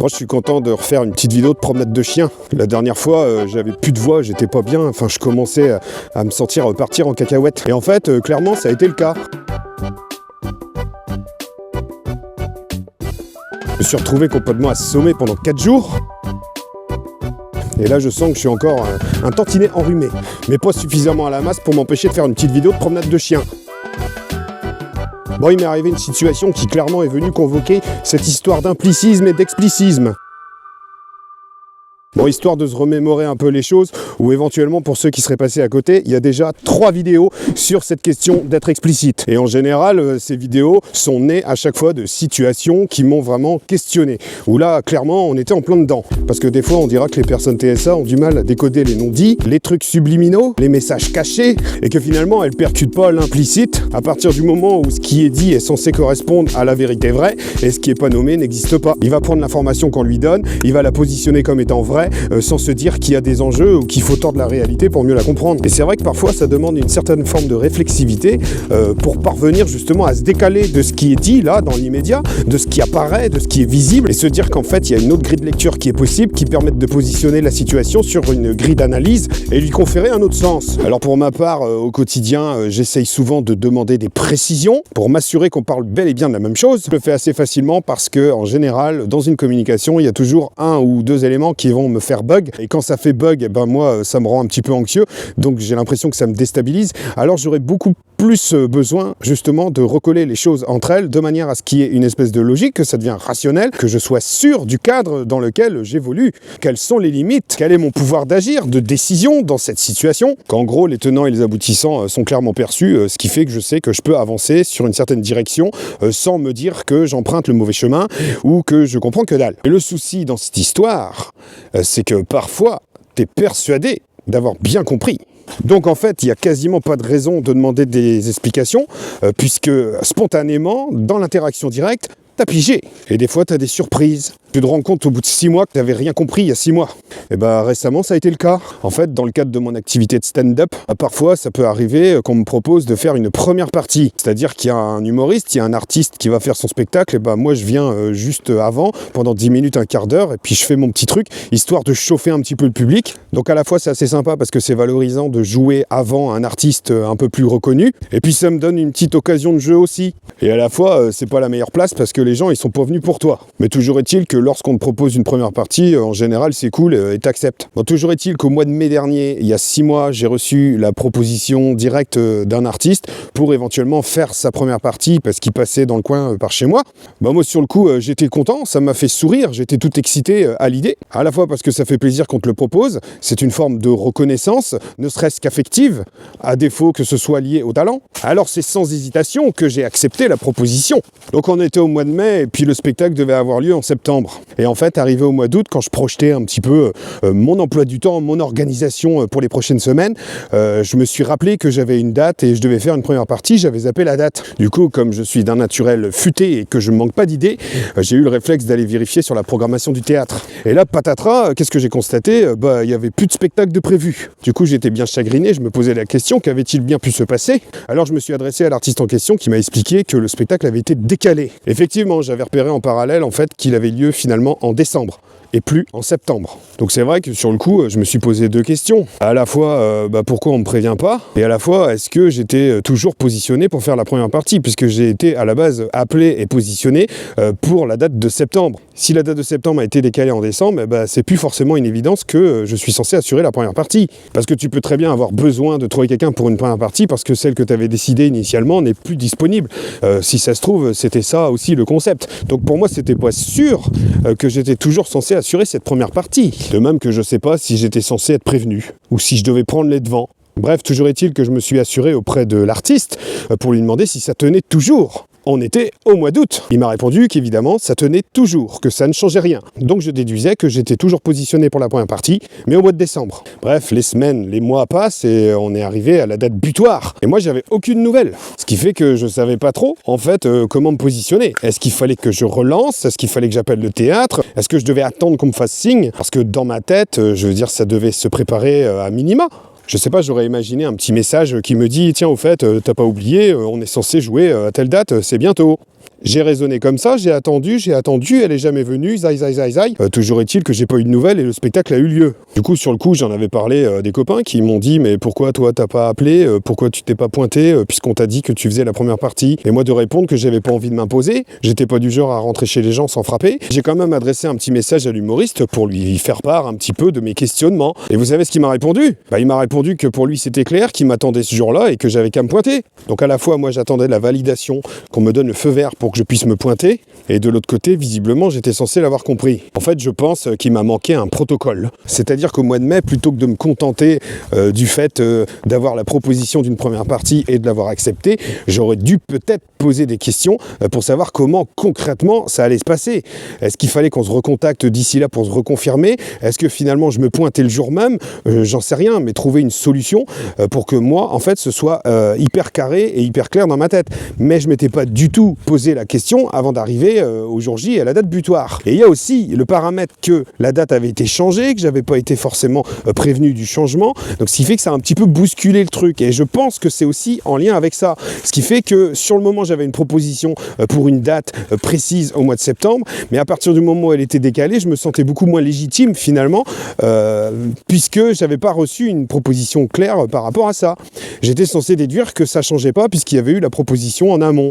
Moi je suis content de refaire une petite vidéo de promenade de chien. La dernière fois j'avais plus de voix, j'étais pas bien, enfin je commençais à me sentir partir en cacahuète. Et en fait clairement ça a été le cas. Je me suis retrouvé complètement assommé pendant 4 jours. Et là je sens que je suis encore un tantinet enrhumé. Mais pas suffisamment à la masse pour m'empêcher de faire une petite vidéo de promenade de chien. Bon, il m'est arrivé une situation qui clairement est venue convoquer cette histoire d'implicisme et d'explicisme. Bon, histoire de se remémorer un peu les choses, ou éventuellement pour ceux qui seraient passés à côté, il y a déjà 3 vidéos sur cette question d'être explicite. Et en général, ces vidéos sont nées à chaque fois de situations qui m'ont vraiment questionné. Où là, clairement, on était en plein dedans. Parce que des fois, on dira que les personnes TSA ont du mal à décoder les non-dits, les trucs subliminaux, les messages cachés, et que finalement, elles percutent pas l'implicite à partir du moment où ce qui est dit est censé correspondre à la vérité vraie, et ce qui est pas nommé n'existe pas. Il va prendre l'information qu'on lui donne, il va la positionner comme étant vraie, sans se dire qu'il y a des enjeux ou qu'il faut tordre la réalité pour mieux la comprendre. Et c'est vrai que parfois ça demande une certaine forme de réflexivité pour parvenir justement à se décaler de ce qui est dit là dans l'immédiat, de ce qui apparaît, de ce qui est visible, et se dire qu'en fait il y a une autre grille de lecture qui est possible, qui permet de positionner la situation sur une grille d'analyse et lui conférer un autre sens. Alors pour ma part, au quotidien, j'essaye souvent de demander des précisions pour m'assurer qu'on parle bel et bien de la même chose. Je le fais assez facilement parce que en général, dans une communication, il y a toujours 1 ou 2 éléments qui vont me faire bug, et quand ça fait bug, eh ben moi ça me rend un petit peu anxieux, donc j'ai l'impression que ça me déstabilise. Alors j'aurais beaucoup plus besoin justement de recoller les choses entre elles de manière à ce qu'il y ait une espèce de logique, que ça devienne rationnel, que je sois sûr du cadre dans lequel j'évolue, quelles sont les limites, quel est mon pouvoir d'agir, de décision dans cette situation, qu'en gros les tenants et les aboutissants sont clairement perçus, ce qui fait que je sais que je peux avancer sur une certaine direction sans me dire que j'emprunte le mauvais chemin ou que je comprends que dalle. Et le souci dans cette histoire, c'est que parfois, t'es persuadé d'avoir bien compris. Donc en fait, il n'y a quasiment pas de raison de demander des explications, puisque spontanément, dans l'interaction directe, t'as pigé. Et des fois, t'as des surprises. Tu te rends compte au bout de 6 mois que tu n'avais rien compris il y a 6 mois. Et bah récemment, ça a été le cas. En fait, dans le cadre de mon activité de stand-up, parfois, ça peut arriver qu'on me propose de faire une première partie. C'est-à-dire qu'il y a un humoriste, il y a un artiste qui va faire son spectacle, et bah moi, je viens juste avant, pendant 10 minutes, un quart d'heure, et puis je fais mon petit truc, histoire de chauffer un petit peu le public. Donc à la fois, c'est assez sympa parce que c'est valorisant de jouer avant un artiste un peu plus reconnu, et puis ça me donne une petite occasion de jeu aussi. Et à la fois, c'est pas la meilleure place parce que les gens, ils sont pas venus pour toi. Mais toujours est-il que lorsqu'on te propose une première partie, en général, c'est cool et t'acceptes. Bon, toujours est-il qu'au mois de mai dernier, il y a 6 mois, j'ai reçu la proposition directe d'un artiste pour éventuellement faire sa première partie parce qu'il passait dans le coin par chez moi. Bah, moi, sur le coup, j'étais content, ça m'a fait sourire, j'étais tout excité à l'idée. À la fois parce que ça fait plaisir qu'on te le propose, c'est une forme de reconnaissance, ne serait-ce qu'affective, à défaut que ce soit lié au talent. Alors c'est sans hésitation que j'ai accepté la proposition. Donc on était au mois de mai et puis le spectacle devait avoir lieu en septembre. Et en fait, arrivé au mois d'août, quand je projetais un petit peu mon emploi du temps, mon organisation pour les prochaines semaines, je me suis rappelé que j'avais une date et je devais faire une première partie, j'avais zappé la date. Du coup, comme je suis d'un naturel futé et que je ne manque pas d'idées, j'ai eu le réflexe d'aller vérifier sur la programmation du théâtre. Et là, patatras, qu'est-ce que j'ai constaté ? Il n'y avait plus de spectacle de prévu. Du coup, j'étais bien chagriné, je me posais la question, qu'avait-il bien pu se passer ? Alors je me suis adressé à l'artiste en question qui m'a expliqué que le spectacle avait été décalé. Effectivement, j'avais repéré en parallèle en fait qu'il avait lieu finalement en décembre et plus en septembre. Donc c'est vrai que sur le coup, je me suis posé 2 questions. À la fois, pourquoi on ne me prévient pas ? Et à la fois, est-ce que j'étais toujours positionné pour faire la première partie ? Puisque j'ai été à la base appelé et positionné pour la date de septembre. Si la date de septembre a été décalée en décembre, c'est plus forcément une évidence que je suis censé assurer la première partie. Parce que tu peux très bien avoir besoin de trouver quelqu'un pour une première partie parce que celle que tu avais décidée initialement n'est plus disponible. Si ça se trouve, c'était ça aussi le concept. Donc pour moi, c'était pas sûr que j'étais toujours censé assurer cette première partie. De même que je sais pas si j'étais censé être prévenu ou si je devais prendre les devants. Bref, toujours est-il que je me suis assuré auprès de l'artiste pour lui demander si ça tenait toujours. On était au mois d'août. Il m'a répondu qu'évidemment, ça tenait toujours, que ça ne changeait rien. Donc je déduisais que j'étais toujours positionné pour la première partie, mais au mois de décembre. Bref, les semaines, les mois passent et on est arrivé à la date butoir. Et moi, j'avais aucune nouvelle. Ce qui fait que je savais pas trop, en fait, comment me positionner. Est-ce qu'il fallait que je relance ? Est-ce qu'il fallait que j'appelle le théâtre ? Est-ce que je devais attendre qu'on me fasse signe ? Parce que dans ma tête, je veux dire, ça devait se préparer à minima. Je sais pas, j'aurais imaginé un petit message qui me dit « Tiens, au fait, t'as pas oublié, on est censé jouer à telle date, c'est bientôt ». J'ai raisonné comme ça, j'ai attendu, elle est jamais venue, zai. Toujours est-il que j'ai pas eu de nouvelles et le spectacle a eu lieu. Du coup, sur le coup, j'en avais parlé des copains qui m'ont dit mais pourquoi toi t'as pas appelé, pourquoi tu t'es pas pointé puisqu'on t'a dit que tu faisais la première partie. Et moi de répondre que j'avais pas envie de m'imposer, j'étais pas du genre à rentrer chez les gens sans frapper. J'ai quand même adressé un petit message à l'humoriste pour lui faire part un petit peu de mes questionnements. Et vous savez ce qu'il m'a répondu ? Il m'a répondu que pour lui c'était clair, qu'il m'attendait ce jour-là et que j'avais qu'à me pointer. Donc à la fois moi j'attendais la validation, qu'on me donne le feu vert pour que je puisse me pointer, et de l'autre côté, visiblement, j'étais censé l'avoir compris. En fait, je pense qu'il m'a manqué un protocole. C'est-à-dire qu'au mois de mai, plutôt que de me contenter du fait d'avoir la proposition d'une première partie et de l'avoir acceptée, j'aurais dû peut-être poser des questions pour savoir comment concrètement ça allait se passer. Est-ce qu'il fallait qu'on se recontacte d'ici là pour se reconfirmer ? Est-ce que finalement je me pointais le jour même ? J'en sais rien, mais trouver une solution pour que moi, en fait, ce soit hyper carré et hyper clair dans ma tête. Mais je m'étais pas du tout posé la question avant d'arriver au jour J à la date butoir. Et il y a aussi le paramètre que la date avait été changée, que j'avais pas été forcément prévenu du changement, donc ce qui fait que ça a un petit peu bousculé le truc, et je pense que c'est aussi en lien avec ça, ce qui fait que sur le moment j'avais une proposition pour une date précise au mois de septembre, mais à partir du moment où elle était décalée, je me sentais beaucoup moins légitime finalement, puisque j'avais pas reçu une proposition claire par rapport à ça. J'étais censé déduire que ça changeait pas puisqu'il y avait eu la proposition en amont.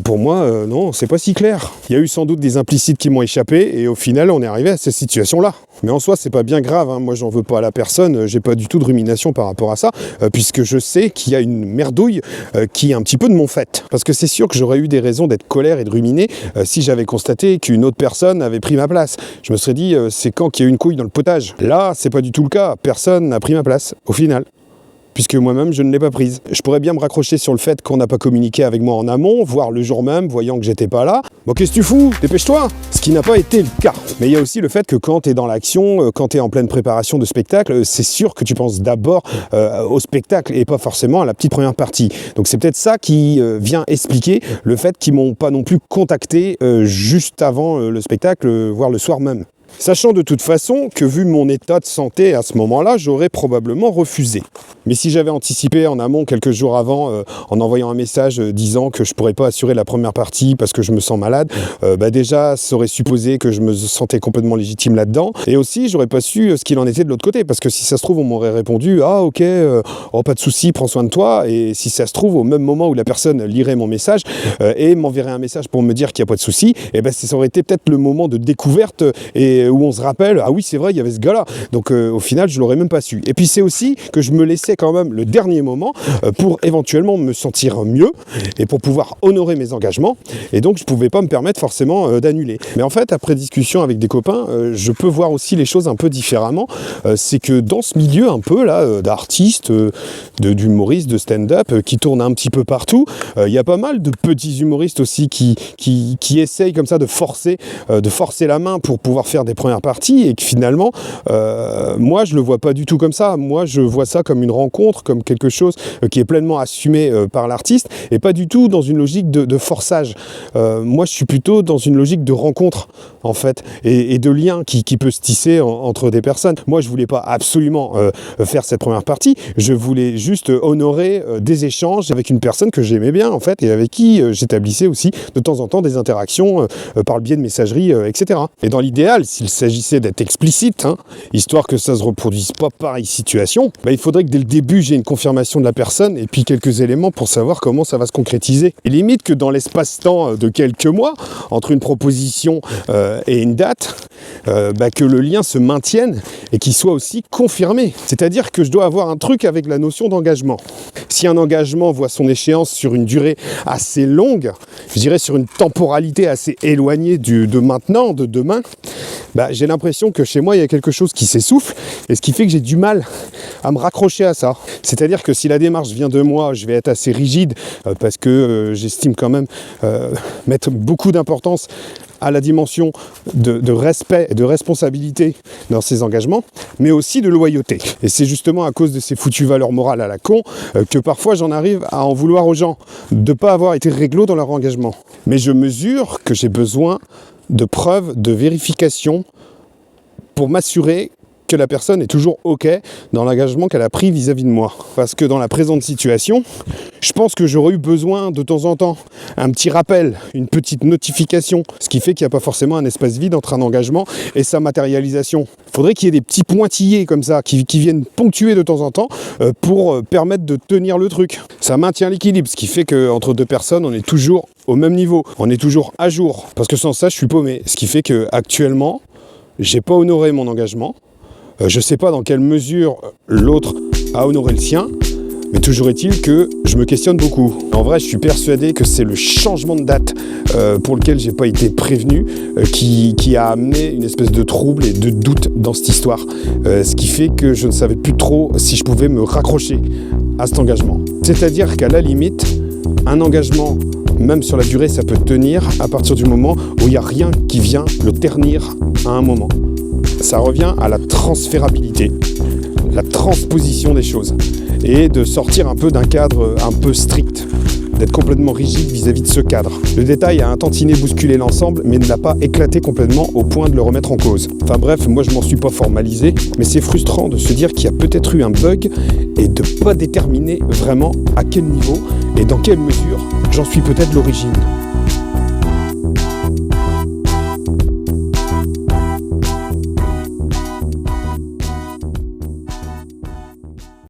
Pour moi, non, c'est pas si clair. Il y a eu sans doute des implicites qui m'ont échappé et au final, on est arrivé à cette situation-là. Mais en soi, c'est pas bien grave, hein. Moi, j'en veux pas à la personne, j'ai pas du tout de rumination par rapport à ça, puisque je sais qu'il y a une merdouille qui est un petit peu de mon fait. Parce que c'est sûr que j'aurais eu des raisons d'être colère et de ruminer si j'avais constaté qu'une autre personne avait pris ma place. Je me serais dit, c'est quand qu'il y a une couille dans le potage. Là, c'est pas du tout le cas. Personne n'a pris ma place, au final. Puisque moi-même, je ne l'ai pas prise. Je pourrais bien me raccrocher sur le fait qu'on n'a pas communiqué avec moi en amont, voire le jour même, voyant que j'étais pas là. Bon, qu'est-ce que tu fous ? Dépêche-toi ! Ce qui n'a pas été le cas. Mais il y a aussi le fait que quand tu es dans l'action, quand tu es en pleine préparation de spectacle, c'est sûr que tu penses d'abord au spectacle et pas forcément à la petite première partie. Donc c'est peut-être ça qui vient expliquer le fait qu'ils m'ont pas non plus contacté juste avant le spectacle, voire le soir même. Sachant de toute façon que vu mon état de santé à ce moment-là, j'aurais probablement refusé. Mais si j'avais anticipé en amont quelques jours avant, en envoyant un message disant que je ne pourrais pas assurer la première partie parce que je me sens malade, déjà ça aurait supposé que je me sentais complètement légitime là-dedans. Et aussi, j'aurais pas su ce qu'il en était de l'autre côté, parce que si ça se trouve, on m'aurait répondu « Ah ok, pas de souci, prends soin de toi ». Et si ça se trouve, au même moment où la personne lirait mon message et m'enverrait un message pour me dire qu'il n'y a pas de souci, et ça aurait été peut-être le moment de découverte et où on se rappelle, ah oui c'est vrai, il y avait ce gars-là. Donc au final, je l'aurais même pas su. Et puis c'est aussi que je me laissais quand même le dernier moment pour éventuellement me sentir mieux et pour pouvoir honorer mes engagements. Et donc je pouvais pas me permettre forcément d'annuler. Mais en fait, après discussion avec des copains, je peux voir aussi les choses un peu différemment. C'est que dans ce milieu un peu là d'artistes, d'humoristes, de stand-up qui tournent un petit peu partout, il y a pas mal de petits humoristes aussi qui essayent comme ça de forcer la main pour pouvoir faire des premières parties, et que finalement moi je le vois pas du tout comme ça. Moi je vois ça comme une rencontre, comme quelque chose qui est pleinement assumé par l'artiste, et pas du tout dans une logique de forçage. Moi je suis plutôt dans une logique de rencontre en fait, et de lien qui peut se tisser entre des personnes. Moi je voulais pas absolument faire cette première partie, je voulais juste honorer des échanges avec une personne que j'aimais bien en fait, et avec qui j'établissais aussi de temps en temps des interactions par le biais de messagerie, etc. Et dans l'idéal, s'il s'agissait d'être explicite, histoire que ça ne se reproduise pas pareille situation, il faudrait que dès le début j'ai une confirmation de la personne et puis quelques éléments pour savoir comment ça va se concrétiser. Et limite que dans l'espace-temps de quelques mois, entre une proposition et une date, que le lien se maintienne et qu'il soit aussi confirmé. C'est-à-dire que je dois avoir un truc avec la notion d'engagement. Si un engagement voit son échéance sur une durée assez longue, je dirais sur une temporalité assez éloignée de maintenant, de demain, j'ai l'impression que chez moi il y a quelque chose qui s'essouffle, et ce qui fait que j'ai du mal à me raccrocher à ça. C'est-à-dire que si la démarche vient de moi, je vais être assez rigide parce que j'estime quand même mettre beaucoup d'importance à la dimension de respect et de responsabilité dans ces engagements, mais aussi de loyauté. Et c'est justement à cause de ces foutues valeurs morales à la con que parfois j'en arrive à en vouloir aux gens de ne pas avoir été réglo dans leur engagement. Mais je mesure que j'ai besoin de preuves, de vérification pour m'assurer que la personne est toujours OK dans l'engagement qu'elle a pris vis-à-vis de moi. Parce que dans la présente situation, je pense que j'aurais eu besoin de temps en temps un petit rappel, une petite notification, ce qui fait qu'il n'y a pas forcément un espace vide entre un engagement et sa matérialisation. Il faudrait qu'il y ait des petits pointillés comme ça qui viennent ponctuer de temps en temps pour permettre de tenir le truc. Ça maintient l'équilibre, ce qui fait qu'entre deux personnes, on est toujours au même niveau, on est toujours à jour. Parce que sans ça, je suis paumé. Ce qui fait qu'actuellement, j'ai pas honoré mon engagement. Je ne sais pas dans quelle mesure l'autre a honoré le sien, mais toujours est-il que je me questionne beaucoup. En vrai, je suis persuadé que c'est le changement de date pour lequel j'ai pas été prévenu qui a amené une espèce de trouble et de doute dans cette histoire. Ce qui fait que je ne savais plus trop si je pouvais me raccrocher à cet engagement. C'est-à-dire qu'à la limite, un engagement, même sur la durée, ça peut tenir à partir du moment où il n'y a rien qui vient le ternir à un moment. Ça revient à la transférabilité, la transposition des choses et de sortir un peu d'un cadre un peu strict, d'être complètement rigide vis-à-vis de ce cadre. Le détail a un tantinet bousculé l'ensemble mais ne l'a pas éclaté complètement au point de le remettre en cause. Enfin bref, moi je m'en suis pas formalisé, mais c'est frustrant de se dire qu'il y a peut-être eu un bug et de pas déterminer vraiment à quel niveau et dans quelle mesure j'en suis peut-être l'origine.